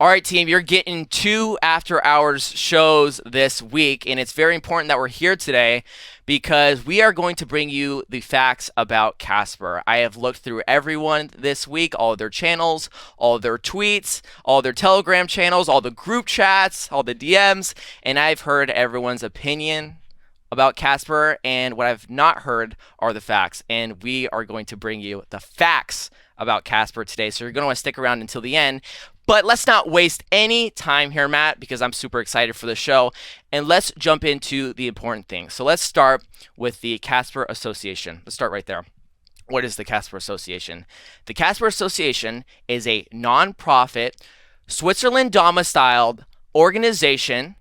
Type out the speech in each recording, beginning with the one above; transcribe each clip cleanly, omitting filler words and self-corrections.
All right, team, you're getting 2 after hours shows this week, and it's very important that we're here today because we are going to bring you the facts about Casper. I have looked through everyone this week, all of their channels, all of their tweets, all their Telegram channels, all the group chats, all the DMs, and I've heard everyone's opinion about Casper, and what I've not heard are the facts, and we are going to bring you the facts about Casper today, so you're going to want to stick around until the end. But let's not waste any time here, Matt, because I'm super excited for the show, and let's jump into the important things. So let's start with the Casper Association. Let's start right there. What is the Casper Association? The Casper Association is a non-profit, Switzerland-domiciled organization,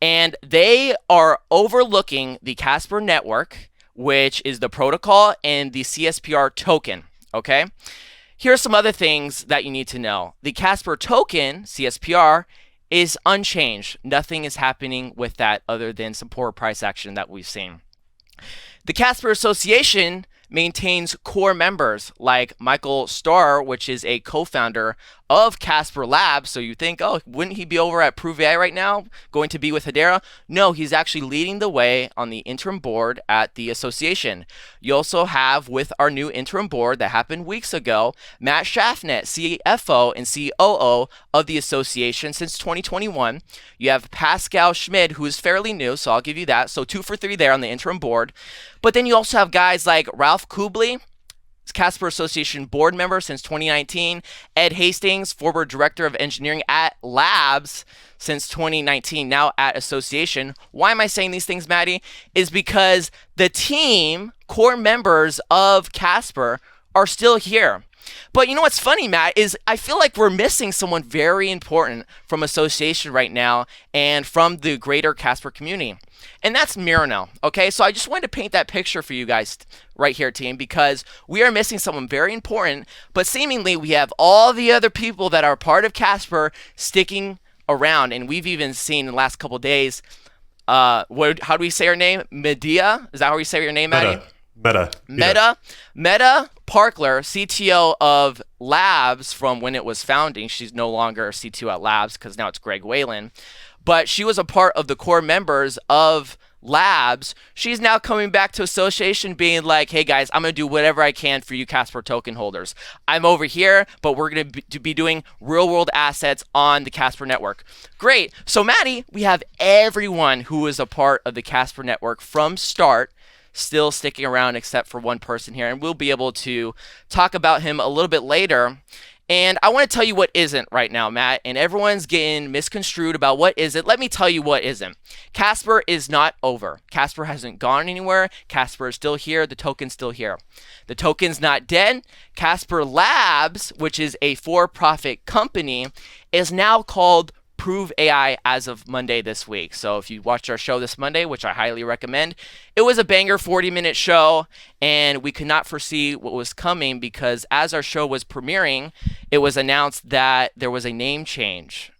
and they are overlooking the Casper network, which is the protocol and the CSPR token, okay? Here are some other things that you need to know. The Casper token, CSPR, is unchanged. Nothing is happening with that other than some poor price action that we've seen. The Casper Association maintains core members like Michael Steuer, which is a co-founder of Casper Labs. So you think, oh, wouldn't he be over at Prove AI right now, going to be with Hedera? No, he's actually leading the way on the interim board at the association. You also have, with our new interim board that happened weeks ago, Matt Schaffnet, CFO and COO of the association since 2021. You have Pascal Schmid, who is fairly new, so I'll give you that. So 2 for 3 there on the interim board. But then you also have guys like Ralph Kubli, Casper Association board member since 2019. Ed Hastings, former director of engineering at Labs since 2019, now at Association. Why am I saying these things, Maddie? Is because the team, core members of Casper, are still here. But you know what's funny, Matt, is I feel like we're missing someone very important from Association right now and from the greater Casper community. And that's Mironel, okay? So I just wanted to paint that picture for you guys right here, team, because we are missing someone very important, but seemingly we have all the other people that are part of Casper sticking around. And we've even seen in the last couple of days, how do we say her name? Medea? Is that how we say your name, Maddie? Meta Parkler, CTO of Labs from when it was founding. She's no longer CTO at Labs because now it's Greg Whalen. But she was a part of the core members of Labs. She's now coming back to Association being like, hey guys, I'm going to do whatever I can for you Casper token holders. I'm over here, but we're going to be doing real world assets on the Casper network. Great. So Maddie, we have everyone who is a part of the Casper network from start still sticking around except for one person here, and we'll be able to talk about him a little bit later. And I want to tell you what isn't right now, Matt, and everyone's getting misconstrued about what isn't. Let me tell you what isn't. Casper is not over. Casper hasn't gone anywhere. Casper is still here. The token's still here. The token's not dead. Casper Labs, which is a for-profit company, is now called Prove AI as of Monday this week. So if you watched our show this Monday, which I highly recommend, it was a banger 40-minute show, and we could not foresee what was coming because as our show was premiering, it was announced that there was a name change.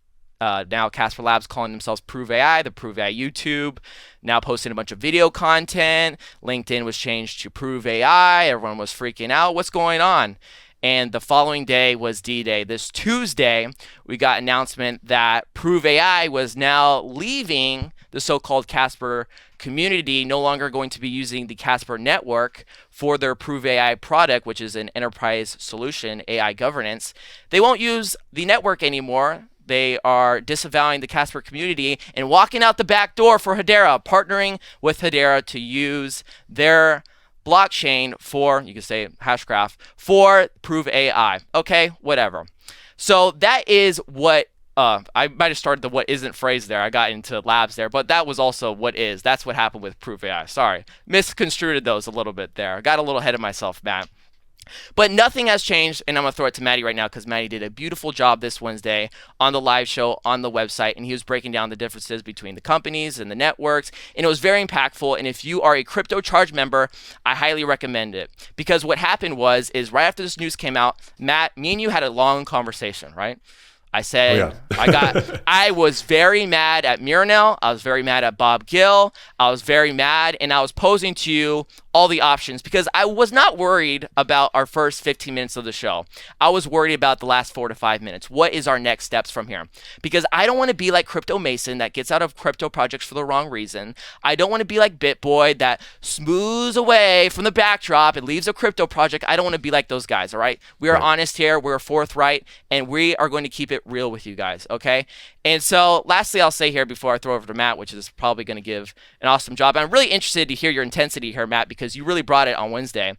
Now Casper Labs calling themselves Prove AI, the Prove AI YouTube, now posting a bunch of video content. LinkedIn was changed to Prove AI. Everyone was freaking out. What's going on? And the following day was D-Day. This Tuesday, we got announcement that Prove AI was now leaving the so-called Casper community, no longer going to be using the Casper network for their Prove AI product, which is an enterprise solution, AI governance. They won't use the network anymore. They are disavowing the Casper community and walking out the back door for Hedera, partnering with Hedera to use their blockchain for, you can say Hashgraph, for Prove AI. Okay, whatever. So that is what, I might have started the what isn't phrase there. I got into Labs there, but that was also what is. That's what happened with Prove AI. Sorry. Misconstrued those a little bit there. I got a little ahead of myself, Matt. But nothing has changed, and I'm going to throw it to Maddie right now because Maddie did a beautiful job this Wednesday on the live show on the website, and he was breaking down the differences between the companies and the networks, and it was very impactful. And if you are a Crypto Charge member, I highly recommend it because what happened is right after this news came out, Matt, me and you had a long conversation, right? I said, I was very mad at Mironel. I was very mad at Bob Gill. I was very mad, and I was posing to you all the options, because I was not worried about our first 15 minutes of the show. I was worried about the last 4 to 5 minutes. What is our next steps from here? Because I don't want to be like Crypto Mason that gets out of crypto projects for the wrong reason. I don't want to be like BitBoy that smooths away from the backdrop and leaves a crypto project. I don't want to be like those guys, all right? We are honest here, we're forthright, and we are going to keep it real with you guys, okay? And so lastly, I'll say here before I throw over to Matt, which is probably going to give an awesome job. And I'm really interested to hear your intensity here, Matt, because you really brought it on Wednesday.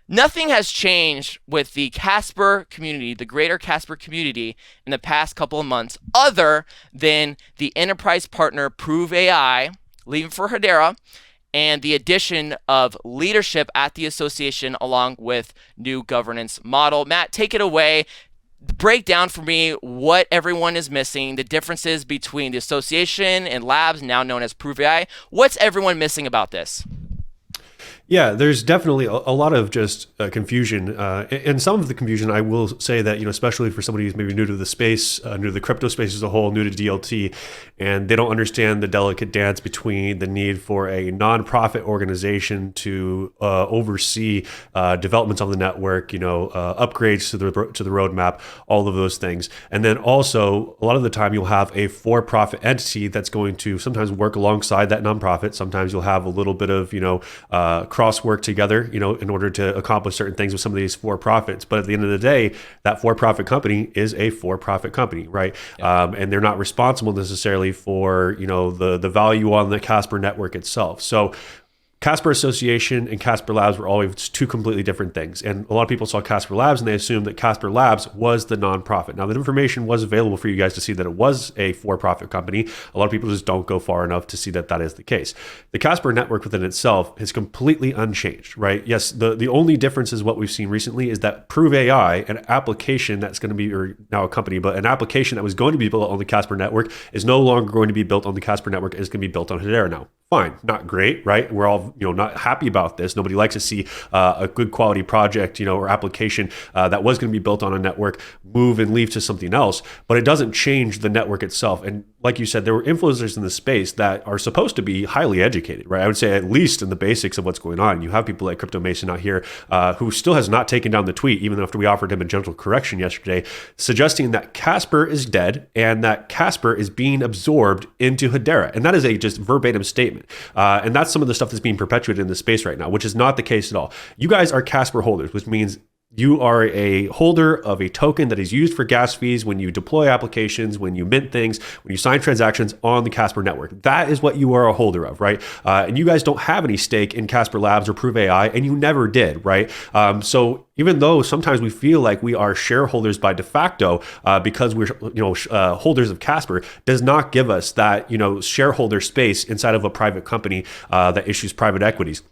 Nothing has changed with the Casper community, the greater Casper community, in the past couple of months, other than the enterprise partner Prove AI leaving for Hedera, and the addition of leadership at the association along with new governance model. Matt, take it away. Break down for me what everyone is missing, the differences between the association and labs, now known as Prove AI. What's everyone missing about this? Yeah, there's definitely a lot of just confusion. And some of the confusion, I will say that, especially for somebody who's maybe new to the space, new to the crypto space as a whole, new to DLT, and they don't understand the delicate dance between the need for a nonprofit organization to oversee developments on the network, upgrades to the roadmap, all of those things. And then also, a lot of the time, you'll have a for-profit entity that's going to sometimes work alongside that nonprofit. Sometimes you'll have a little bit of, cross work together, in order to accomplish certain things with some of these for-profits. But at the end of the day, that for-profit company is a for-profit company, right? Yeah. And they're not responsible necessarily for, the value on the Casper network itself. So Casper Association and Casper Labs were always two completely different things. And a lot of people saw Casper Labs and they assumed that Casper Labs was the nonprofit. Now, the information was available for you guys to see that it was a for-profit company. A lot of people just don't go far enough to see that that is the case. The Casper network within itself is completely unchanged, right? Yes, the only difference is what we've seen recently is that Prove AI, an application that's going to be, or now a company, but an application that was going to be built on the Casper network is no longer going to be built on the Casper network. It's going to be built on Hedera now. Fine, not great, right? We're all, not happy about this. Nobody likes to see a good quality project, or application that was going to be built on a network move and leave to something else. But it doesn't change the network itself. And like you said, there were influencers in the space that are supposed to be highly educated, right? I would say at least in the basics of what's going on. You have people like Crypto Mason out here who still has not taken down the tweet, even after we offered him a gentle correction yesterday, suggesting that Casper is dead and that Casper is being absorbed into Hedera. And that is a just verbatim statement. And that's some of the stuff that's being perpetuated in the space right now, which is not the case at all. You guys are Casper holders, which means you are a holder of a token that is used for gas fees when you deploy applications, when you mint things, when you sign transactions on the Casper network. That is what you are a holder of, right? And you guys don't have any stake in Casper Labs or Prove AI, and you never did, right? So even though sometimes we feel like we are shareholders by de facto because we're holders of Casper, does not give us that shareholder space inside of a private company that issues private equities.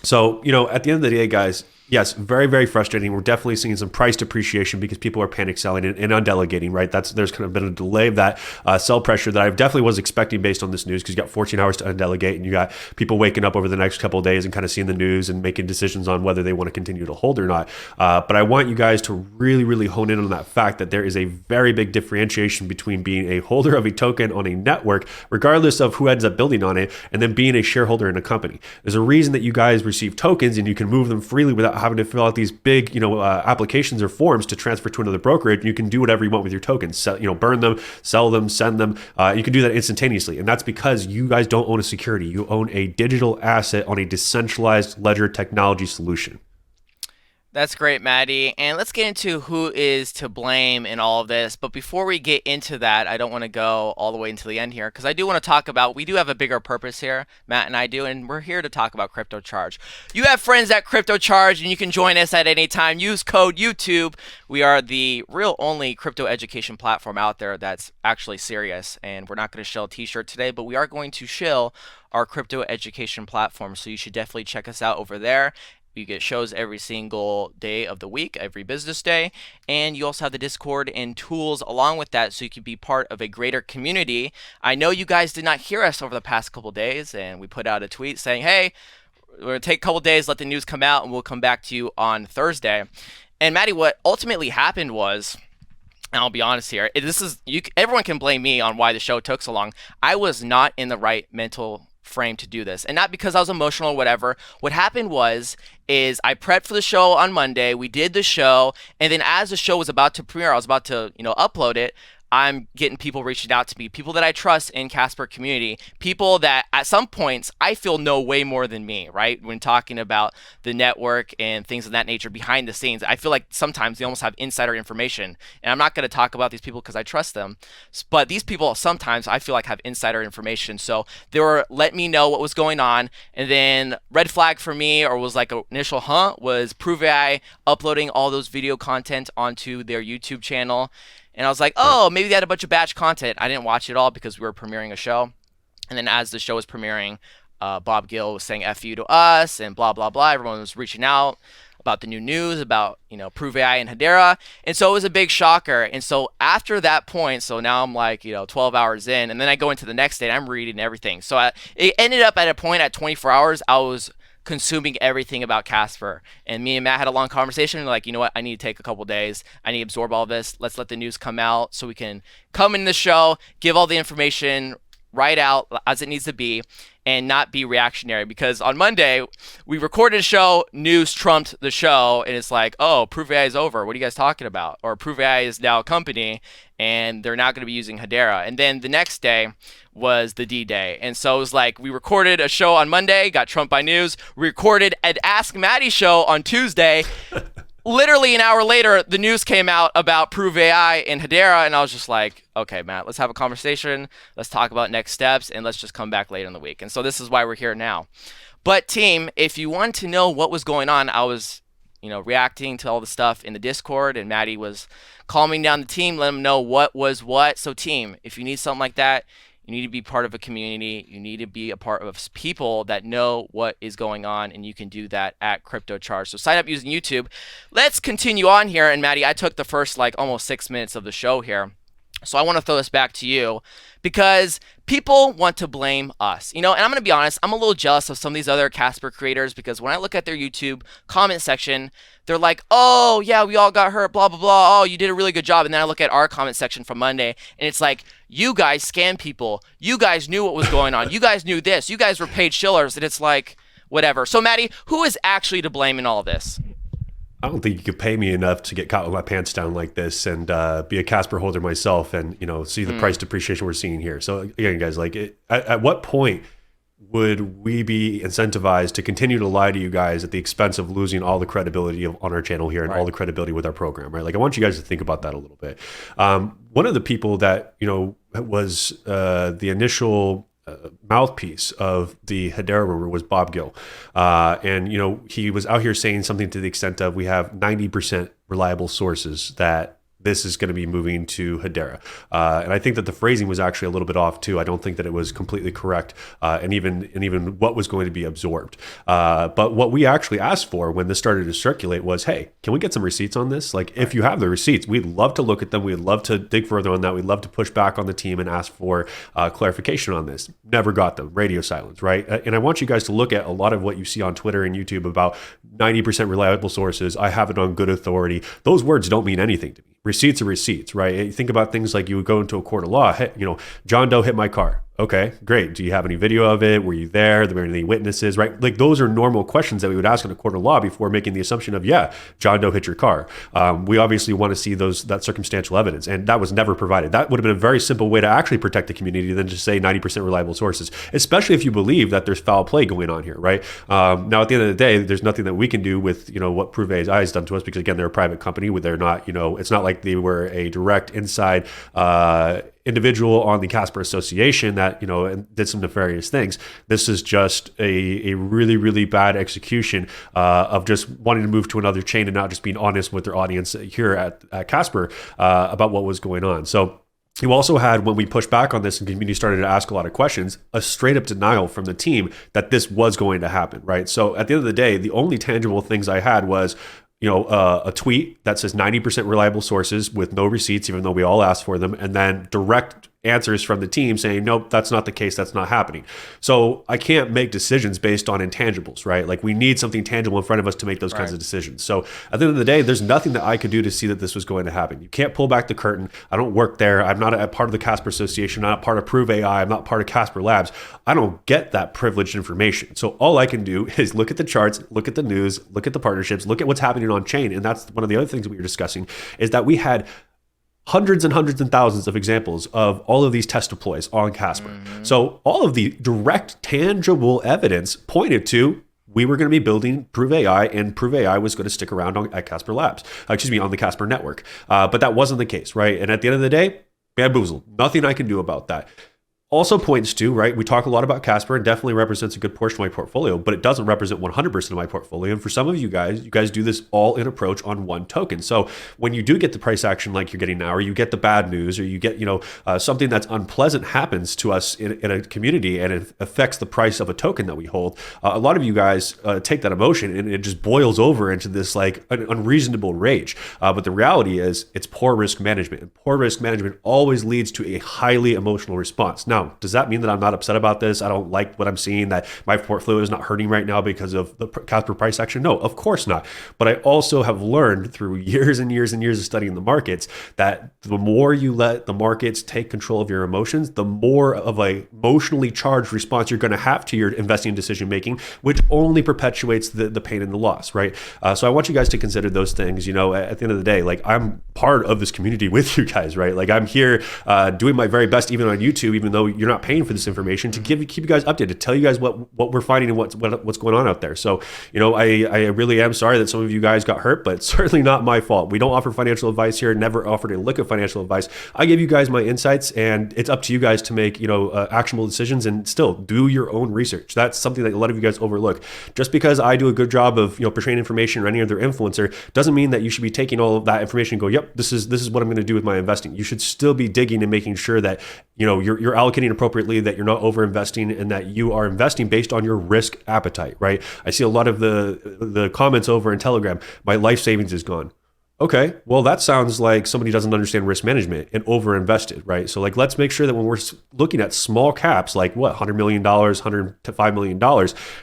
So at the end of the day, guys, yes, very, very frustrating. We're definitely seeing some price depreciation because people are panic selling and undelegating, right? There's kind of been a delay of that sell pressure that I definitely was expecting based on this news, because you got 14 hours to undelegate and you got people waking up over the next couple of days and kind of seeing the news and making decisions on whether they want to continue to hold or not. But I want you guys to really, really hone in on that fact that there is a very big differentiation between being a holder of a token on a network, regardless of who ends up building on it, and then being a shareholder in a company. There's a reason that you guys receive tokens and you can move them freely without having to fill out these big, applications or forms to transfer to another brokerage. You can do whatever you want with your tokens. Burn them, sell them, send them. You can do that instantaneously, and that's because you guys don't own a security. You own a digital asset on a decentralized ledger technology solution. That's great, Maddie. And let's get into who is to blame in all of this. But before we get into that, I don't want to go all the way into the end here, because I do want to talk about, we do have a bigger purpose here, Matt and I do, and we're here to talk about Crypto Charge. You have friends at Crypto Charge, and you can join us at any time. Use code YouTube. We are the real only crypto education platform out there that's actually serious. And we're not going to shill a t-shirt today, but we are going to shill our crypto education platform. So you should definitely check us out over there. You get shows every single day of the week, every business day. And you also have the Discord and tools along with that, so you can be part of a greater community. I know you guys did not hear us over the past couple days, and we put out a tweet saying, hey, we're going to take a couple days, let the news come out, and we'll come back to you on Thursday. And Maddie, what ultimately happened was, and I'll be honest here, everyone can blame me on why the show took so long. I was not in the right mental frame to do this, and not because I was emotional or whatever. What happened is I prepped for the show on Monday. We did the show, and then as the show was about to premiere, I was about to upload it. I'm getting people reaching out to me, people that I trust in Casper community, people that at some points I feel know way more than me, right? When talking about the network and things of that nature behind the scenes, I feel like sometimes they almost have insider information. And I'm not going to talk about these people because I trust them, but these people sometimes I feel like have insider information. So they were letting me know what was going on. And then red flag for me, or was like an initial was Prove AI uploading all those video content onto their YouTube channel. And I was like, oh, maybe they had a bunch of batch content. I didn't watch it all because we were premiering a show. And then as the show was premiering, Bob Gill was saying F you to us and blah, blah, blah. Everyone was reaching out about the new news about, Prove AI and Hedera. And so it was a big shocker. And so after that point, so now I'm like, 12 hours in. And then I go into the next day and I'm reading everything. So it ended up at a point at 24 hours, I was consuming everything about Casper. And me and Matt had a long conversation. Like, you know what? I need to take a couple days. I need to absorb all this. Let's let the news come out so we can come in the show, give all the information right out as it needs to be, and not be reactionary. Because on Monday, we recorded a show, news trumped the show, and it's like, oh, Prove AI is over. What are you guys talking about? Or Prove AI is now a company, and they're not going to be using Hedera. And then the next day was the D-Day. And so it was like, we recorded a show on Monday, got trumped by news, recorded an Ask Maddie show on Tuesday. Literally an hour later, the news came out about Prove AI and Hedera, and I was just like, okay, Matt, let's have a conversation. Let's talk about next steps, and let's just come back later in the week. And so this is why we're here now. But team, if you want to know what was going on, I was, reacting to all the stuff in the Discord, and Maddie was calming down the team, letting them know what was what. So team, if you need something like that, you need to be part of a community. You need to be a part of people that know what is going on, and you can do that at Crypto Charge. So sign up using YouTube. Let's continue on here. And Maddie, I took the first almost 6 minutes of the show here. So I want to throw this back to you because people want to blame us, and I'm going to be honest, I'm a little jealous of some of these other Casper creators because when I look at their YouTube comment section, they're like, oh yeah, we all got hurt, blah, blah, blah. Oh, you did a really good job. And then I look at our comment section from Monday and it's like, you guys scam people. You guys knew what was going on. You guys knew this. You guys were paid shillers. And it's like, whatever. So Maddie, who is actually to blame in all of this? I don't think you could pay me enough to get caught with my pants down like this and be a Casper holder myself and, see the price depreciation we're seeing here. So again, guys, at what point would we be incentivized to continue to lie to you guys at the expense of losing all the credibility on our channel here and all the credibility with our program, right? I want you guys to think about that a little bit. One of the people that, was the initial mouthpiece of the Hedera rumor was Bob Gill. And, he was out here saying something to the extent of, we have 90% reliable sources that this is going to be moving to Hedera. And I think that the phrasing was actually a little bit off too. I don't think that it was completely correct, and even what was going to be absorbed. But what we actually asked for when this started to circulate was, hey, can we get some receipts on this? If you have the receipts, we'd love to look at them. We'd love to dig further on that. We'd love to push back on the team and ask for clarification on this. Never got them. Radio silence, right? And I want you guys to look at a lot of what you see on Twitter and YouTube about 90% reliable sources. I have it on good authority. Those words don't mean anything to me. Receipts are receipts, right? You think about things like you would go into a court of law. Hey, John Doe hit my car. Okay, great. Do you have any video of it? Were you there? There were any witnesses, right? Those are normal questions that we would ask in a court of law before making the assumption of, yeah, John Doe hit your car. We obviously want to see that circumstantial evidence, and that was never provided. That would have been a very simple way to actually protect the community than just say 90% reliable sources, especially if you believe that there's foul play going on here, right? Now, at the end of the day, there's nothing that we can do with, what Prove AI has done to us because, again, they're a private company. They're not, it's not like they were a direct inside individual on the Casper Association that, and did some nefarious things. This is just a really, really bad execution of just wanting to move to another chain and not just being honest with their audience here at Casper about what was going on. So you also had, when we pushed back on this and community started to ask a lot of questions, a straight up denial from the team that this was going to happen, right? So at the end of the day, the only tangible things I had was a tweet that says 90% reliable sources with no receipts, even though we all asked for them, and then direct answers from the team saying, nope, that's not the case. That's not happening. So I can't make decisions based on intangibles, right? Like we need something tangible in front of us to make those kinds of decisions. So at the end of the day, there's nothing that I could do to see that this was going to happen. You can't pull back the curtain. I don't work there. I'm not a part of the Casper Association. I'm not part of Prove AI. I'm not part of Casper Labs. I don't get that privileged information. So all I can do is look at the charts, look at the news, look at the partnerships, look at what's happening on chain. And that's one of the other things that we were discussing, is that we had hundreds and hundreds and thousands of examples of all of these test deploys on Casper. So all of the direct, tangible evidence pointed to we were going to be building Prove AI, and Prove AI was going to stick around at Casper Labs, on the Casper network. But that wasn't the case, right? And at the end of the day, bamboozled. Nothing I can do about that. Also points to, right, we talk a lot about Casper and definitely represents a good portion of my portfolio, but it doesn't represent 100% of my portfolio. And for some of you guys do this all-in approach on one token. So when you do get the price action like you're getting now, or you get the bad news, or you get, something that's unpleasant happens to us in a community and it affects the price of a token that we hold, a lot of you guys take that emotion and it just boils over into this like an unreasonable rage. But the reality is it's poor risk management, and poor risk management always leads to a highly emotional response. Now, does that mean that I'm not upset about this? I don't like what I'm seeing, that my portfolio is not hurting right now because of the Casper price action? No, of course not. But I also have learned through years and years and years of studying the markets that the more you let the markets take control of your emotions, the more of a emotionally charged response you're going to have to your investing decision making, which only perpetuates the pain and the loss, right? So I want you guys to consider those things. At the end of the day, like I'm part of this community with you guys, right? Like I'm here doing my very best, even on YouTube, even though you're not paying for this information, to keep you guys updated, tell you guys what we're finding and what's going on out there. So, I really am sorry that some of you guys got hurt, but it's certainly not my fault. We don't offer financial advice here, never offered a lick of financial advice. I give you guys my insights, and it's up to you guys to make, actionable decisions, and still do your own research. That's something that a lot of you guys overlook. Just because I do a good job of, portraying information, or any other influencer, doesn't mean that you should be taking all of that information and go, yep, this is what I'm going to do with my investing. You should still be digging and making sure that, you're allocating appropriately, that you're not over investing, and that you are investing based on your risk appetite, right? I see a lot of the comments over in Telegram, my life savings is gone. Okay, well, that sounds like somebody doesn't understand risk management and over invested, right? So like, let's make sure that when we're looking at small caps, like $100 million, $100 to $5 million,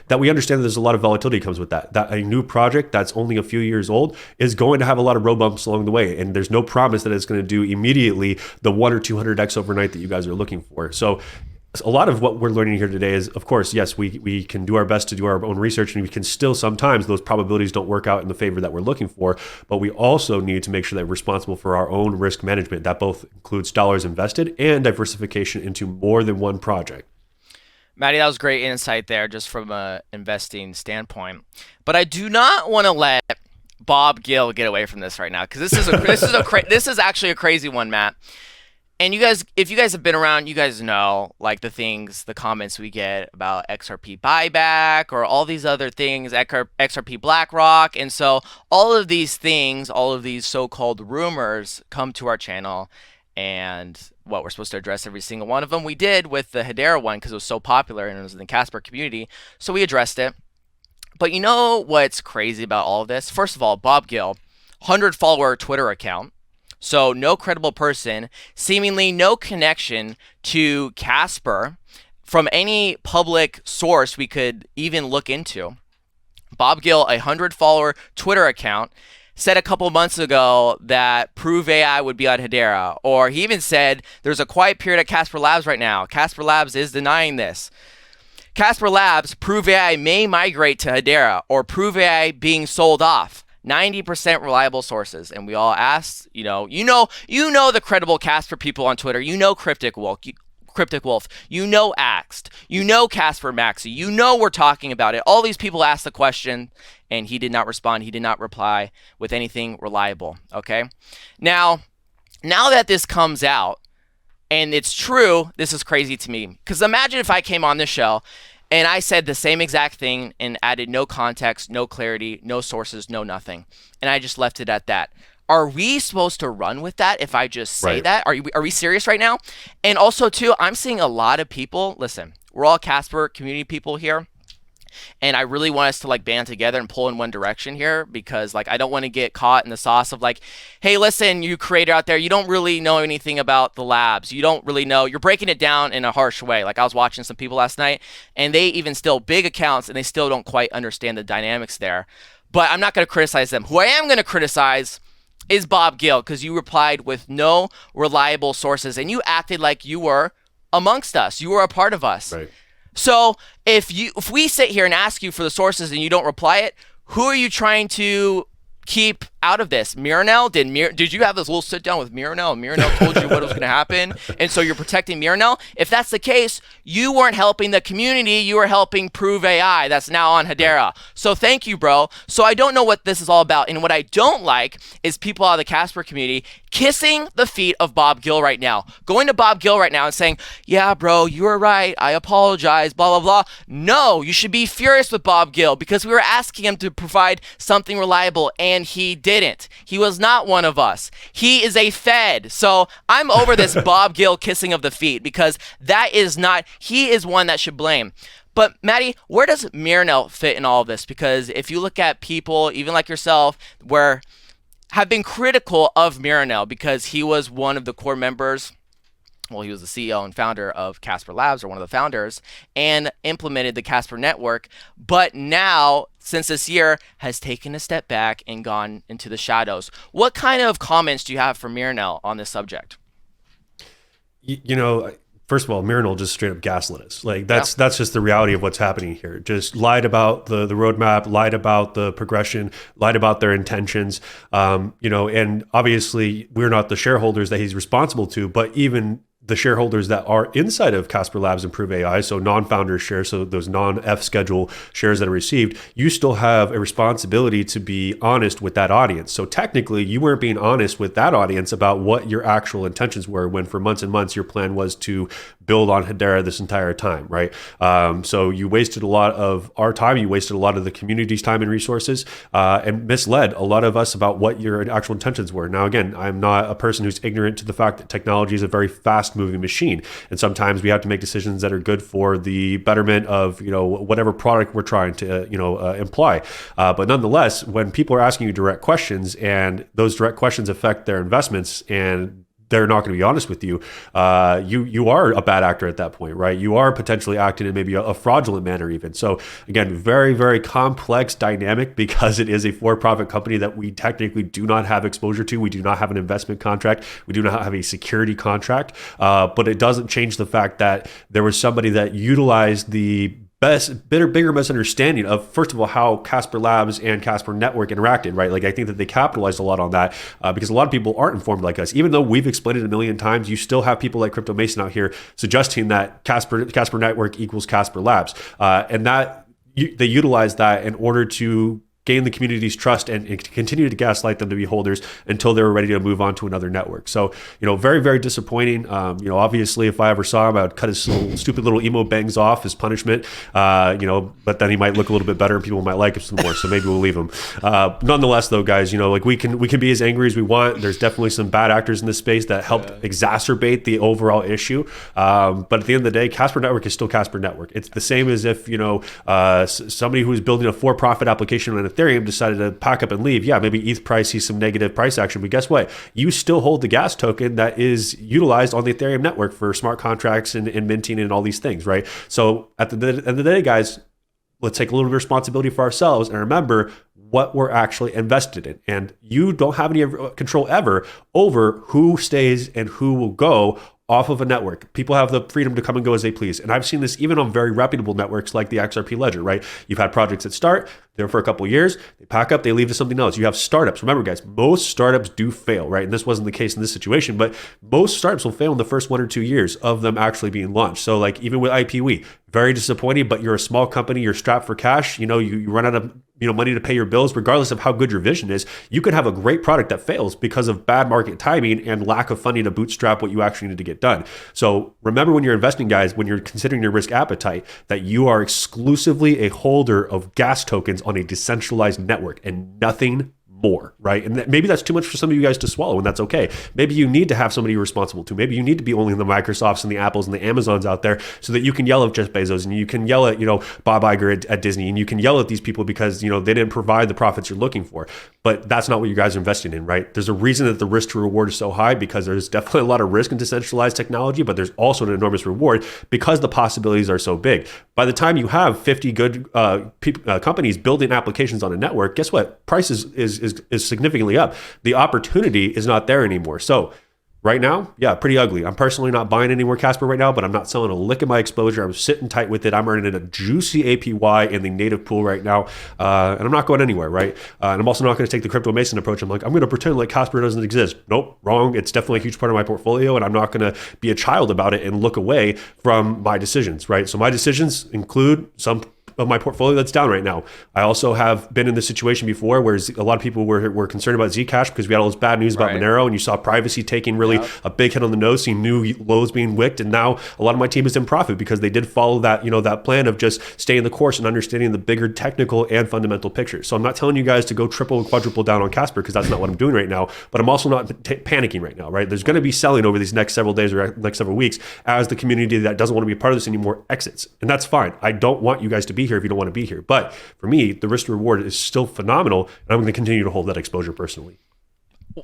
that we understand that there's a lot of volatility comes with that a new project that's only a few years old is going to have a lot of road bumps along the way. And there's no promise that it's going to do immediately the 1 or 200x overnight that you guys are looking for. So a lot of what we're learning here today is, of course, yes, we can do our best to do our own research, and we can still sometimes those probabilities don't work out in the favor that we're looking for, but we also need to make sure that we're responsible for our own risk management. That both includes dollars invested and diversification into more than one project. Maddie, that was great insight there, just from an investing standpoint. But I do not want to let Bob Gill get away from this right now, because this is actually a crazy one, Matt. And you guys, if you guys have been around, you guys know, like, the comments we get about XRP buyback or all these other things, XRP BlackRock. And so all of these things, all of these so-called rumors come to our channel, and what we're supposed to address every single one of them. We did with the Hedera one because it was so popular and it was in the Casper community. So we addressed it. But you know what's crazy about all of this? First of all, Bob Gill, 100-follower Twitter account. So no credible person, seemingly no connection to Casper from any public source we could even look into. Bob Gill, a 100-follower Twitter account, said a couple months ago that Prove AI would be on Hedera. Or he even said there's a quiet period at Casper Labs right now. Casper Labs is denying this. Casper Labs, Prove AI may migrate to Hedera, or Prove AI being sold off. 90% reliable sources. And we all asked, you know the credible Casper people on Twitter. You know Cryptic Wolf, you know Axed, you know Casper Maxi, you know we're talking about it. All these people asked the question, and he did not respond. He did not reply with anything reliable, okay? Now that this comes out, and it's true, this is crazy to me. Because imagine if I came on this show and I said the same exact thing and added no context, no clarity, no sources, no nothing. And I just left it at that. Are we supposed to run with that if I just say that? Are we serious right now? And also, too, I'm seeing a lot of people, listen, we're all Casper community people here. And I really want us to like band together and pull in one direction here, because like I don't want to get caught in the sauce of like, hey, listen, you creator out there, you don't really know anything about the labs. You don't really know. You're breaking it down in a harsh way. Like I was watching some people last night, and they even still big accounts, and they still don't quite understand the dynamics there. But I'm not going to criticize them. Who I am going to criticize is Bob Gill, because you replied with no reliable sources, and you acted like you were amongst us. You were a part of us. Right. So if we sit here and ask you for the sources and you don't reply it, who are you trying to keep out of this? Miranel? Did you have this little sit down with Miranel? Miranel told you what was going to happen, and so you're protecting Miranel? If that's the case, you weren't helping the community. You were helping Prove AI. That's now on Hedera. So thank you, bro. So I don't know what this is all about, and what I don't like is people out of the Casper community kissing the feet of Bob Gill right now, going to Bob Gill right now and saying, yeah, bro, you were right. I apologize, blah, blah, blah. No, you should be furious with Bob Gill, because we were asking him to provide something reliable, and he didn't. He was not one of us. He is a Fed. So I'm over this Bob Gill kissing of the feet, because that is not, he is one that should blame. But Maddie, where does Miranel fit in all of this? Because if you look at people, even like yourself, where have been critical of Miranel because he was one of the core members. Well, he was the CEO and founder of Casper Labs, or one of the founders, and implemented the Casper network. But now, since this year, has taken a step back and gone into the shadows. What kind of comments do you have for Miranel on this subject? You know, first of all, Miranel just straight up gaslit us. Like that's just the reality of what's happening here. Just lied about the roadmap, lied about the progression, lied about their intentions. And obviously we're not the shareholders that he's responsible to, but even the shareholders that are inside of Casper Labs and Prove AI, so non-founder shares, so those non-F schedule shares that are received, you still have a responsibility to be honest with that audience. So technically, you weren't being honest with that audience about what your actual intentions were, when for months and months your plan was to build on Hedera this entire time, right? So you wasted a lot of our time, you wasted a lot of the community's time and resources, and misled a lot of us about what your actual intentions were. Now, again, I'm not a person who's ignorant to the fact that technology is a very fast-moving machine, and sometimes we have to make decisions that are good for the betterment of whatever product we're trying to imply. But nonetheless, when people are asking you direct questions, and those direct questions affect their investments, and they're not going to be honest with you, you are a bad actor at that point, right? You are potentially acting in maybe a fraudulent manner even. So again, very, very complex dynamic, because it is a for-profit company that we technically do not have exposure to. We do not have an investment contract. We do not have a security contract, but it doesn't change the fact that there was somebody that utilized the bigger misunderstanding of, first of all, how Casper Labs and Casper Network interacted, right? Like I think that they capitalized a lot on that, because a lot of people aren't informed like us. Even though we've explained it a million times, you still have people like Crypto Mason out here suggesting that Casper Network equals Casper Labs, and that they utilize that in order to gain the community's trust and continue to gaslight them to be holders until they were ready to move on to another network. So, very, very disappointing. Obviously, if I ever saw him, I would cut his stupid little emo bangs off as punishment, but then he might look a little bit better and people might like him some more. So maybe we'll leave him. Nonetheless, though, guys, we can be as angry as we want. There's definitely some bad actors in this space that helped exacerbate the overall issue. But at the end of the day, Casper Network is still Casper Network. It's the same as if, somebody who is building a for-profit application on Ethereum decided to pack up and leave. Yeah, maybe ETH price sees some negative price action, but guess what? You still hold the gas token that is utilized on the Ethereum network for smart contracts and minting and all these things, right? So at the end of the day, guys, let's take a little bit of responsibility for ourselves and remember what we're actually invested in. And you don't have any control ever over who stays and who will go off of a network. People have the freedom to come and go as they please. And I've seen this even on very reputable networks like the XRP Ledger, right? You've had projects that start there for a couple of years, they pack up, they leave to something else. You have startups. Remember, guys, most startups do fail, right? And this wasn't the case in this situation, but most startups will fail in the first 1 or 2 years of them actually being launched. So like even with IPWE, very disappointing, but you're a small company, you're strapped for cash, you run out of money to pay your bills, regardless of how good your vision is. You could have a great product that fails because of bad market timing and lack of funding to bootstrap what you actually need to get done. So remember, when you're investing, guys, when you're considering your risk appetite, that you are exclusively a holder of gas tokens on a decentralized network and nothing more, right? And maybe that's too much for some of you guys to swallow, and that's okay. Maybe you need to have somebody you're responsible to. Maybe you need to be only the Microsofts and the Apples and the Amazons out there so that you can yell at Jeff Bezos and you can yell at, Bob Iger at Disney, and you can yell at these people because, they didn't provide the profits you're looking for. But that's not what you guys are investing in, right? There's a reason that the risk to reward is so high, because there's definitely a lot of risk in decentralized technology, but there's also an enormous reward because the possibilities are so big. By the time you have 50 good companies building applications on a network, guess what? Price is significantly up. The opportunity is not there anymore. So right now, yeah, pretty ugly. I'm personally not buying any more Casper right now, but I'm not selling a lick of my exposure. I'm sitting tight with it. I'm earning a juicy APY in the native pool right now, and I'm not going anywhere, right? And I'm also not going to take the crypto Mason approach. I'm going to pretend like Casper doesn't exist. Nope, wrong. It's definitely a huge part of my portfolio, and I'm not going to be a child about it and look away from my decisions, right? So my decisions include some of my portfolio that's down right now. I also have been in this situation before where a lot of people were concerned about Zcash because we had all this bad news about Monero, and you saw privacy taking really a big hit on the nose, seeing new lows being wicked, and now a lot of my team is in profit because they did follow that, that plan of just staying the course and understanding the bigger technical and fundamental picture. So I'm not telling you guys to go triple and quadruple down on Casper because that's not what I'm doing right now, but I'm also not panicking right now, right? There's going to be selling over these next several days or next several weeks as the community that doesn't want to be a part of this anymore exits. And that's fine. I don't want you guys to be here if you don't want to be here. But for me, the risk to reward is still phenomenal, and I'm going to continue to hold that exposure personally.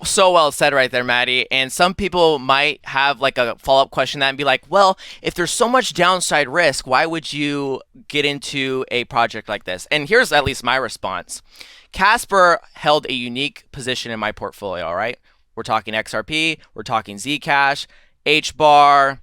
So well said right there, Maddie. And some people might have like a follow-up question that and be like, well, if there's so much downside risk, why would you get into a project like this? And here's at least my response. Casper held a unique position in my portfolio, all right? We're talking XRP, we're talking Zcash, HBAR,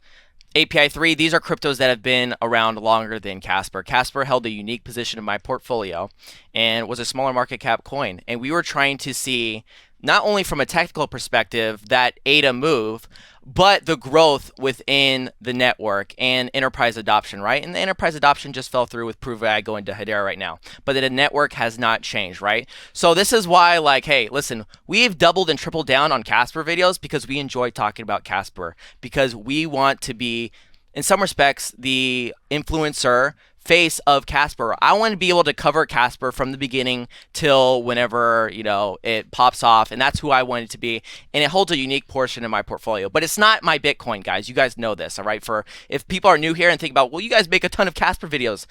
API 3, these are cryptos that have been around longer than Casper. Casper held a unique position in my portfolio and was a smaller market cap coin. And we were trying to see, not only from a technical perspective, that ADA move, but the growth within the network and enterprise adoption, right? And the enterprise adoption just fell through with Prove AI going to Hedera right now. But the network has not changed, right? So this is why, like, hey, listen, we've doubled and tripled down on Casper videos because we enjoy talking about Casper, because we want to be, in some respects, the influencer face of Casper. I want to be able to cover Casper from the beginning till whenever, it pops off, and that's who I want it to be. And it holds a unique portion in my portfolio. But it's not my Bitcoin, guys. You guys know this, all right? For if people are new here and think about, well, you guys make a ton of Casper videos.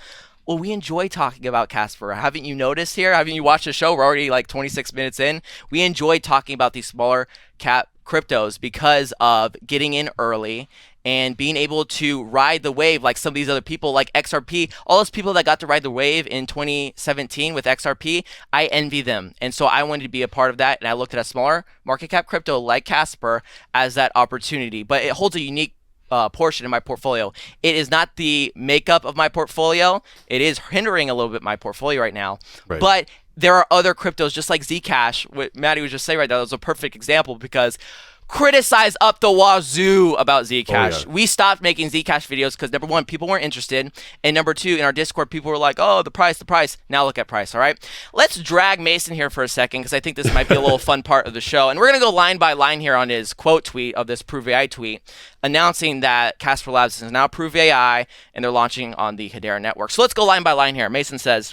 Well, we enjoy talking about Casper. Haven't you noticed here? Haven't you watched the show? We're already like 26 minutes in. We enjoy talking about these smaller cap cryptos because of getting in early and being able to ride the wave like some of these other people like XRP. All those people that got to ride the wave in 2017 with XRP, I envy them. And so I wanted to be a part of that, and I looked at a smaller market cap crypto like Casper as that opportunity. But it holds a unique portion in my portfolio. It is not the makeup of my portfolio. It is hindering a little bit my portfolio right now. Right. But there are other cryptos, just like Zcash, what Maddie was just saying right now. That was a perfect example because criticize up the wazoo about Zcash. We stopped making Zcash videos because, number one, people weren't interested. And number two, in our Discord, people were like, oh, the price. Now look at price, all right? Let's drag Mason here for a second because I think this might be a little fun part of the show. And we're going to go line by line here on his quote tweet of this Prove AI tweet announcing that Casper Labs is now Prove AI and they're launching on the Hedera network. So let's go line by line here. Mason says,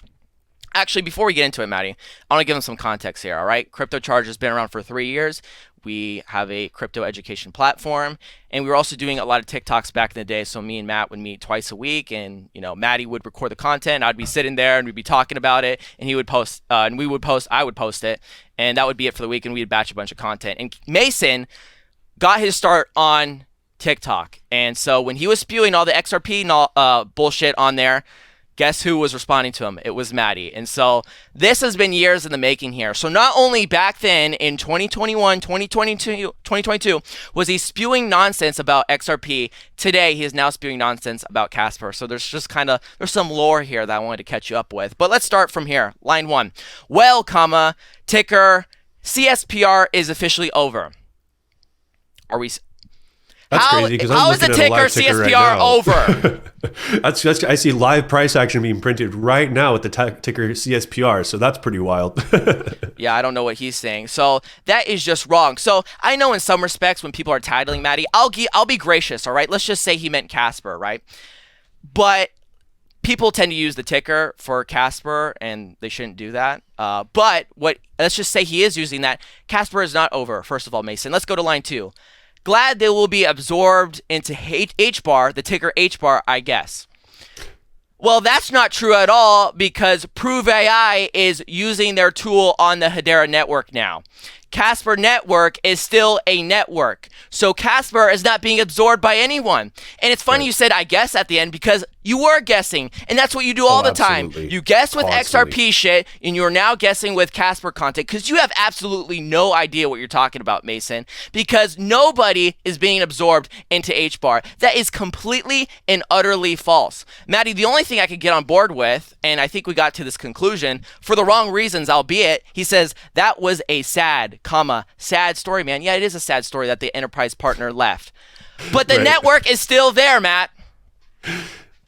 actually, before we get into it, Maddie, I want to give him some context here, all right? Crypto Charge has been around for 3 years. We have a crypto education platform, and we were also doing a lot of TikToks back in the day. So me and Matt would meet twice a week, and Maddie would record the content. I'd be sitting there, and we'd be talking about it, and he would post, and we would post. I would post it, and that would be it for the week. And we'd batch a bunch of content. And Mason got his start on TikTok, and so when he was spewing all the XRP and all, bullshit on there, guess who was responding to him? It was Maddie. And so this has been years in the making here. So not only back then in 2021, 2022 was he spewing nonsense about XRP, today he is now spewing nonsense about Casper. So there's just there's some lore here that I wanted to catch you up with. But let's start from here. Line 1. Well, ticker CSPR is officially over. Are we... That's crazy because how is the ticker CSPR right over? that's I see live price action being printed right now with the ticker CSPR, so that's pretty wild. Yeah, I don't know what he's saying. So that is just wrong. So I know in some respects when people are titling Maddie, I'll be gracious, all right? Let's just say he meant Casper, right? But people tend to use the ticker for Casper, and they shouldn't do that. But let's just say he is using that. Casper is not over, first of all, Mason. Let's go to line 2. Glad they will be absorbed into H-bar, the ticker H-bar, I guess. Well, that's not true at all because Prove AI is using their tool on the Hedera network now. Casper network is still a network. So Casper is not being absorbed by anyone. And it's funny you said, I guess, at the end, because you were guessing. And that's what you do all the time. You guess with XRP shit, and you're now guessing with Casper content because you have absolutely no idea what you're talking about, Mason, because nobody is being absorbed into H-bar. That is completely and utterly false. Maddie, the only thing I could get on board with, and I think we got to this conclusion, for the wrong reasons, albeit, he says, that was a sad story, man. Yeah, it is a sad story that the enterprise partner left. But the network is still there, Matt.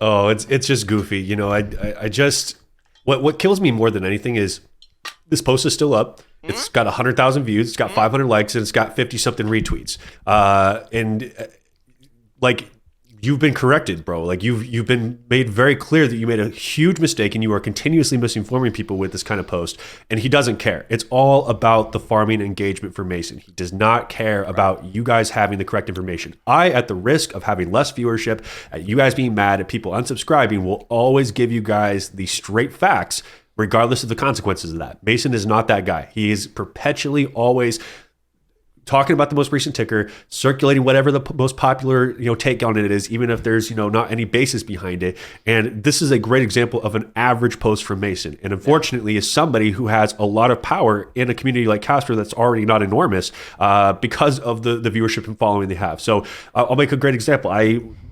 Oh, it's just goofy. You know, I just what kills me more than anything is this post is still up. It's got 100,000 views. It's got 500 likes, and it's got 50-something retweets. Like, you've been corrected, bro. Like, you've been made very clear that you made a huge mistake, and you are continuously misinforming people with this kind of post. And he doesn't care. It's all about the farming engagement for Mason. He does not care about you guys having the correct information. I, at the risk of having less viewership, at you guys being mad, at people unsubscribing, will always give you guys the straight facts, regardless of the consequences of that. Mason is not that guy. He is perpetually always talking about the most recent ticker, circulating whatever the most popular, take on it is, even if there's, not any basis behind it. And this is a great example of an average post from Mason. And unfortunately, is somebody who has a lot of power in a community like Casper that's already not enormous because of the viewership and following they have. So I'll make a great example.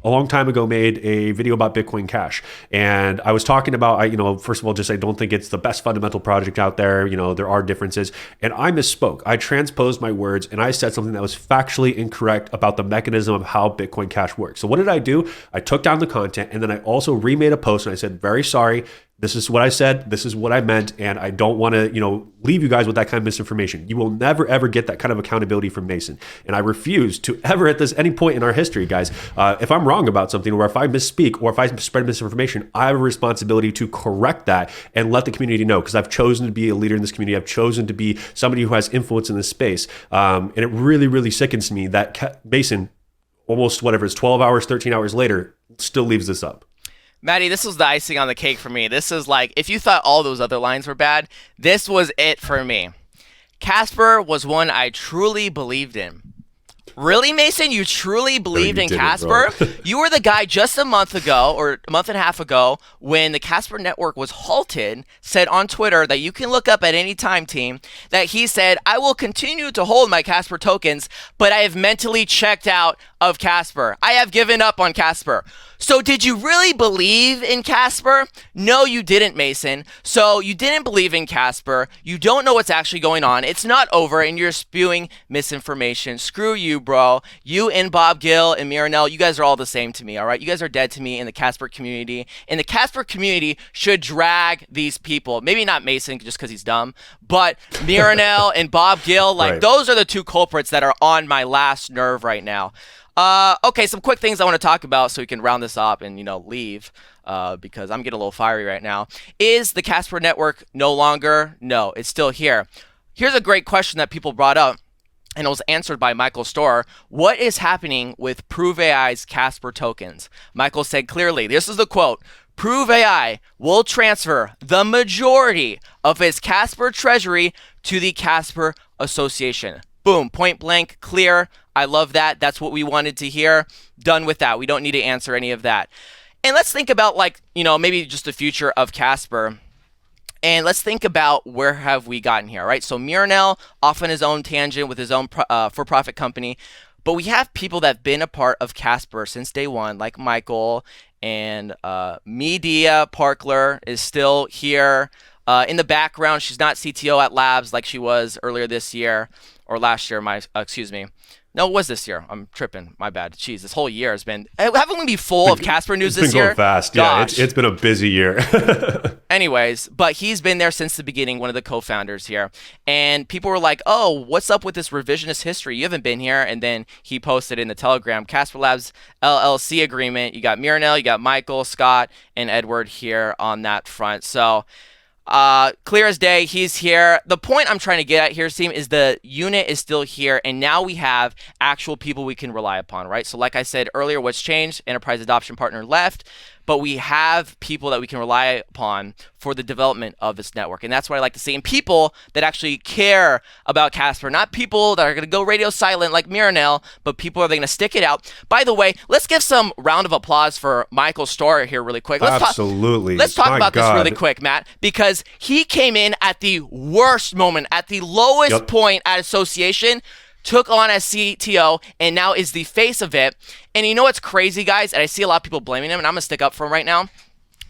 A long time ago made a video about Bitcoin Cash. And I was talking about, first of all, just I don't think it's the best fundamental project out there. There are differences. And I misspoke. I transposed my words and I said something that was factually incorrect about the mechanism of how Bitcoin Cash works. So what did I do? I took down the content and then I also remade a post and I said, very sorry. This is what I said. This is what I meant. And I don't want to, leave you guys with that kind of misinformation. You will never, ever get that kind of accountability from Mason. And I refuse to ever at any point in our history, guys, if I'm wrong about something or if I misspeak or if I spread misinformation, I have a responsibility to correct that and let the community know, because I've chosen to be a leader in this community. I've chosen to be somebody who has influence in this space. And it really, really sickens me that Mason, almost 12 hours, 13 hours later, still leaves this up. Maddie, this was the icing on the cake for me. This is like, if you thought all those other lines were bad, this was it for me. Casper was one I truly believed in. Really, Mason? You truly believed in Casper? You were the guy just a month ago, or a month and a half ago, when the Casper network was halted, said on Twitter that you can look up at any time, team, that he said, I will continue to hold my Casper tokens, but I have mentally checked out of Casper. I have given up on Casper. So did you really believe in Casper? No, you didn't, Mason. So you didn't believe in Casper. You don't know what's actually going on. It's not over, and you're spewing misinformation. Screw you, bro. You and Bob Gill and Miranel, you guys are all the same to me, all right? You guys are dead to me in the Casper community. And the Casper community should drag these people. Maybe not Mason, just because he's dumb, but Miranel and Bob Gill, those are the two culprits that are on my last nerve right now. Okay, some quick things I want to talk about so we can round this up and, leave because I'm getting a little fiery right now. Is the Casper network no longer? No, it's still here. Here's a great question that people brought up, and it was answered by Michael Steuer. What is happening with Prove AI's Casper tokens? Michael said clearly, this is the quote, Prove AI will transfer the majority of its Casper treasury to the Casper Association. Boom, point blank, clear. I love that. That's what we wanted to hear. Done with that. We don't need to answer any of that. And let's think about maybe just the future of Casper. And let's think about where have we gotten here, right? So Miranel off on his own tangent with his own for-profit company. But we have people that have been a part of Casper since day one, like Michael, and Media Parkler is still here. In the background, she's not CTO at Labs like she was earlier this year, or last year, No, it was this year. I'm tripping. My bad. Jeez, this whole year has been. Haven't we been full of Casper news this year? It's been going fast. Gosh. Yeah, it's been a busy year. Anyways, but he's been there since the beginning, one of the co-founders here. And people were like, oh, what's up with this revisionist history? You haven't been here. And then he posted in the Telegram, Casper Labs LLC agreement. You got Miranel, you got Michael, Scott, and Edward here on that front. So clear as day, he's here. The point I'm trying to get at here, team, is the unit is still here, and now we have actual people we can rely upon, right? So like I said earlier, what's changed? Enterprise adoption partner left, but we have people that we can rely upon for the development of this network. And that's what I like to see. And people that actually care about Casper, not people that are going to go radio silent like Miranel, but people are going to stick it out. By the way, let's give some round of applause for Michael Steuer here really quick. Absolutely. Let's talk about this really quick, Matt, because he came in at the worst moment, at the lowest point at Association, took on as CTO, and now is the face of it. And you know what's crazy, guys? And I see a lot of people blaming him, and I'm going to stick up for him right now.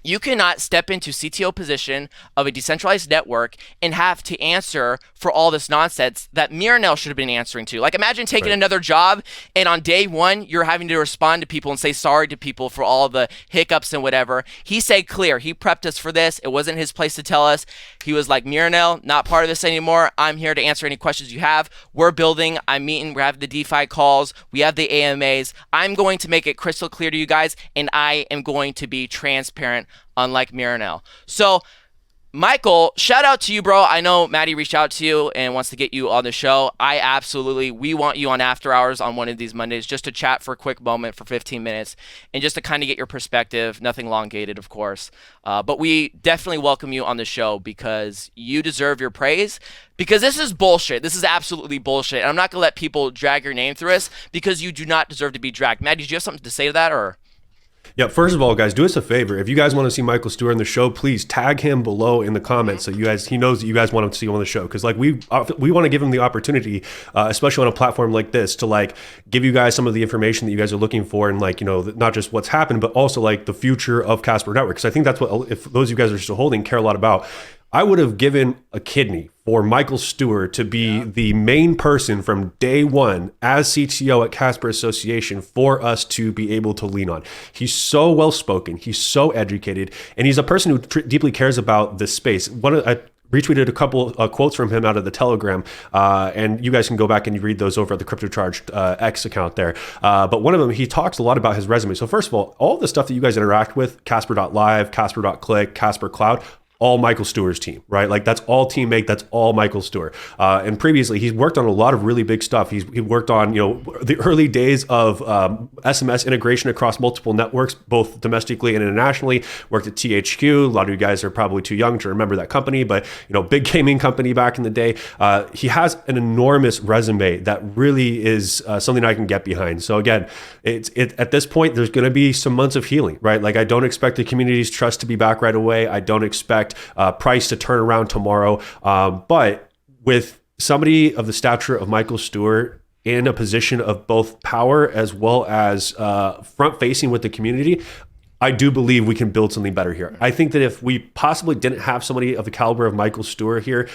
You cannot step into CTO position of a decentralized network and have to answer for all this nonsense that Miranel should have been answering to. Like, imagine taking another job, and on day one, you're having to respond to people and say sorry to people for all the hiccups and whatever. He said clear. He prepped us for this. It wasn't his place to tell us. He was like, Miranel, not part of this anymore. I'm here to answer any questions you have. We're building. I'm meeting. We're having the DeFi calls. We have the AMAs. I'm going to make it crystal clear to you guys, and I am going to be transparent, unlike Miranel. So, Michael, shout out to you, bro. I know Maddie reached out to you and wants to get you on the show. We want you on After Hours on one of these Mondays just to chat for a quick moment for 15 minutes and just to kind of get your perspective. Nothing elongated, of course. But we definitely welcome you on the show because you deserve your praise. Because this is bullshit. This is absolutely bullshit. And I'm not going to let people drag your name through this because you do not deserve to be dragged. Maddie, did you have something to say to that, or? Yeah, first of all, guys, do us a favor. If you guys want to see Michael Steuer on the show, please tag him below in the comments so he knows that you guys want him to see him on the show. Because like we want to give him the opportunity, especially on a platform like this, to like give you guys some of the information that you guys are looking for, and like, you know, not just what's happened, but also like the future of Casper Network. Because I think that's what, if those of you guys are still holding, care a lot about. I would have given a kidney for Michael Steuer to be the main person from day one as CTO at Casper Association for us to be able to lean on. He's so well-spoken, he's so educated, and he's a person who deeply cares about this space. I retweeted a couple quotes from him out of the Telegram, and you guys can go back and read those over at the CryptoCharged X account there. But one of them, he talks a lot about his resume. So first of all the stuff that you guys interact with, Casper.live, Casper.click, Casper Cloud, all Michael Steuer's team, right? Like that's all team make, that's all Michael Steuer. And previously he's worked on a lot of really big stuff. He worked on, you know, the early days of SMS integration across multiple networks, both domestically and internationally, worked at THQ. A lot of you guys are probably too young to remember that company, but you know, big gaming company back in the day. He has an enormous resume that really is something I can get behind. So again, at this point, there's going to be some months of healing, right? Like I don't expect the community's trust to be back right away. I don't expect price to turn around tomorrow. But with somebody of the stature of Michael Steuer in a position of both power as well as front facing with the community, I do believe we can build something better here. I think that if we possibly didn't have somebody of the caliber of Michael Steuer here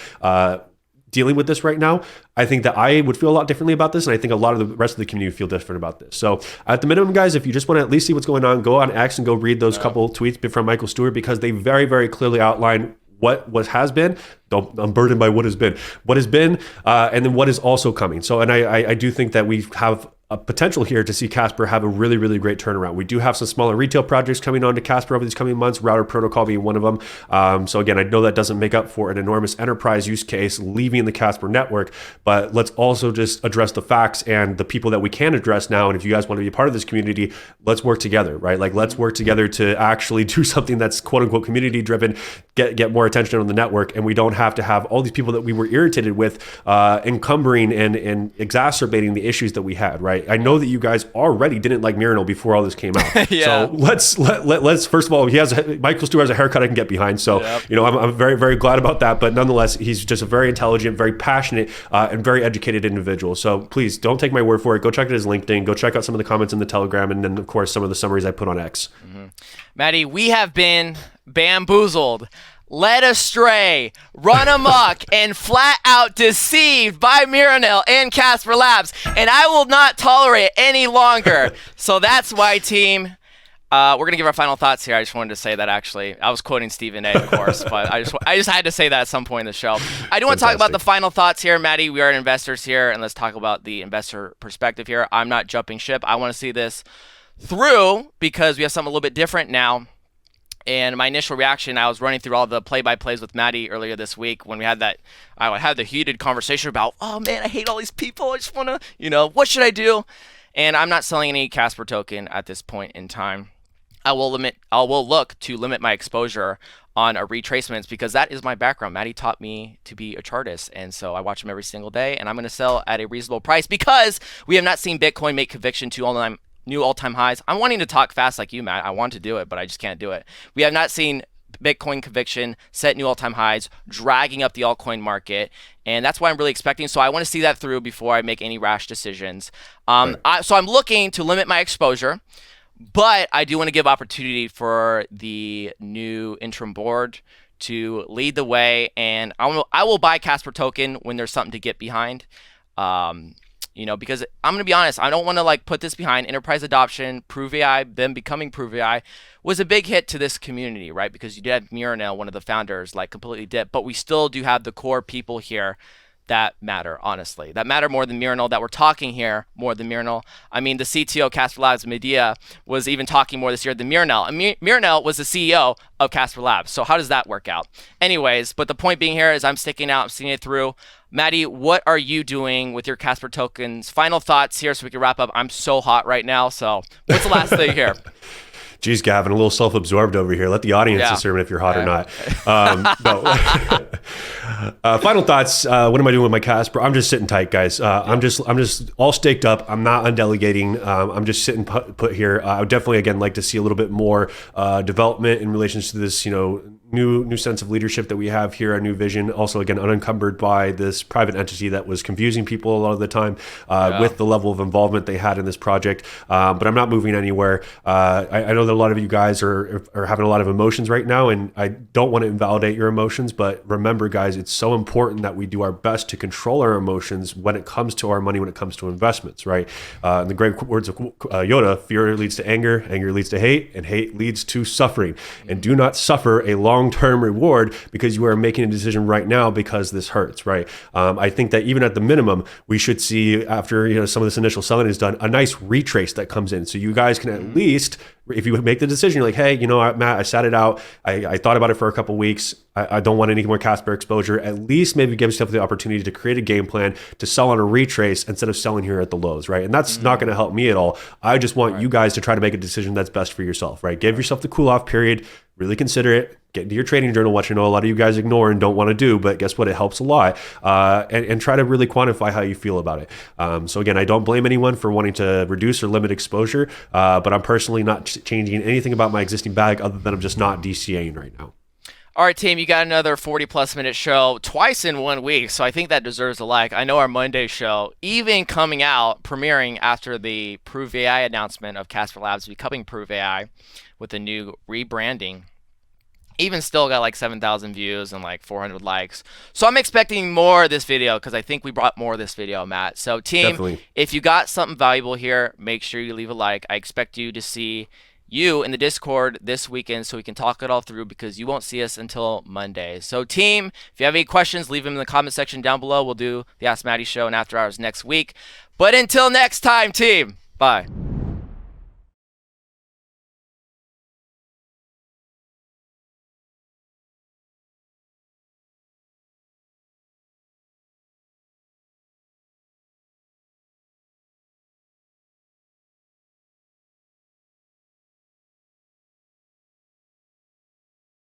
dealing with this right now, I think that I would feel a lot differently about this, and I think a lot of the rest of the community feel different about this. So at the minimum, guys, if you just want to at least see what's going on, go on X and go read those couple tweets from Michael Steuer, because they very, very clearly outline what has been. I'm burdened by what has been, and then what is also coming. So, and I do think that we have a potential here to see Casper have a really, really great turnaround. We do have some smaller retail projects coming on to Casper over these coming months, Router Protocol being one of them. So again, I know that doesn't make up for an enormous enterprise use case leaving the Casper network, but let's also just address the facts and the people that we can address now. And if you guys want to be a part of this community, let's work together, right? Like let's work together to actually do something that's quote unquote community driven, get more attention on the network. And we don't have to have all these people that we were irritated with encumbering and exacerbating the issues that we had, right? I know that you guys already didn't like Miranel before all this came out. So let's first of all, Michael Steuer has a haircut I can get behind. So, you know, I'm very, very glad about that. But nonetheless, he's just a very intelligent, very passionate, and very educated individual. So please don't take my word for it. Go check out his LinkedIn. Go check out some of the comments in the Telegram. And then, of course, some of the summaries I put on X. Maddie, we have been bamboozled. led astray, run amok, and flat out deceived by Miranel and Casper Labs, and I will not tolerate it any longer. So that's why, team. We're going to give our final thoughts here. I just wanted to say that, actually. I was quoting Stephen A., of course, but I just had to say that at some point in the show. I do want to talk about the final thoughts here. Maddie, we are investors here, and let's talk about the investor perspective here. I'm not jumping ship. I want to see this through because we have something a little bit different now. And my initial reaction, I was running through all the play-by-plays with Maddie earlier this week when we had that, I had the heated conversation about, oh, man, I hate all these people. I just want to, what should I do? And I'm not selling any Casper token at this point in time. I will look to limit my exposure on retracements because that is my background. Maddie taught me to be a chartist, and so I watch them every single day, and I'm going to sell at a reasonable price because we have not seen Bitcoin make conviction to new all-time highs. I'm wanting to talk fast like you, Matt. I want to do it, but I just can't do it. We have not seen Bitcoin conviction set new all-time highs, dragging up the altcoin market, and that's what I'm really expecting. So I want to see that through before I make any rash decisions. So I'm looking to limit my exposure. But I do want to give opportunity for the new interim board to lead the way, and I will buy Casper token when there's something to get behind. Because I'm gonna be honest, I don't want to put this behind. Enterprise adoption, Prove AI, them becoming Prove AI was a big hit to this community, right? Because you did have Miranel, one of the founders, completely dip, but we still do have the core people here that matter, honestly. That matter more than Miranel, that we're talking here more than Miranel. I mean, the CTO, Casper Labs, Medea, was even talking more this year than Miranel. And Miranel was the CEO of Casper Labs. So how does that work out? Anyways, but the point being here is I'm sticking out, I'm seeing it through. Maddie, what are you doing with your Casper tokens? Final thoughts here so we can wrap up. I'm so hot right now. So what's the last thing here? Geez, Gavin, a little self-absorbed over here. Let the audience determine if you're hot or not. Final thoughts. What am I doing with my Casper? I'm just sitting tight, guys. I'm just all staked up. I'm not undelegating. I'm just sitting put here. I would definitely, again, like to see a little bit more development in relation to this, new sense of leadership that we have here, our new vision. Also, again, unencumbered by this private entity that was confusing people a lot of the time with the level of involvement they had in this project. But I'm not moving anywhere. I know that a lot of you guys are having a lot of emotions right now, and I don't want to invalidate your emotions, but remember, guys, it's so important that we do our best to control our emotions when it comes to our money, when it comes to investments, right? In the great words of Yoda, fear leads to anger, anger leads to hate, and hate leads to suffering. And do not suffer a long-term reward because you are making a decision right now because this hurts, right? I think that even at the minimum, we should see, after some of this initial selling is done, a nice retrace that comes in. So you guys can at least, if you make the decision, you're like, hey, Matt, I sat it out. I thought about it for a couple of weeks. I don't want any more Casper exposure. At least maybe give yourself the opportunity to create a game plan to sell on a retrace instead of selling here at the lows, right? And that's not going to help me at all. I just want you guys to try to make a decision that's best for yourself, right? Give yourself the cool off period. Really consider it. Get into your trading journal, which I know a lot of you guys ignore and don't want to do, but guess what? It helps a lot. And try to really quantify how you feel about it. So again, I don't blame anyone for wanting to reduce or limit exposure, but I'm personally not changing anything about my existing bag other than I'm just not DCAing right now. All right, team, you got another 40-plus minute show twice in 1 week, so I think that deserves a like. I know our Monday show, even coming out, premiering after the Prove AI announcement of Casper Labs becoming Prove AI with a new rebranding, even still got 7,000 views and 400 likes. So I'm expecting more of this video because I think we brought more of this video, Matt. So team, definitely, if you got something valuable here, make sure you leave a like. I expect you to see you in the Discord this weekend so we can talk it all through because you won't see us until Monday. So team, if you have any questions, leave them in the comment section down below. We'll do the Ask Maddie show and After Hours next week. But until next time, team, bye.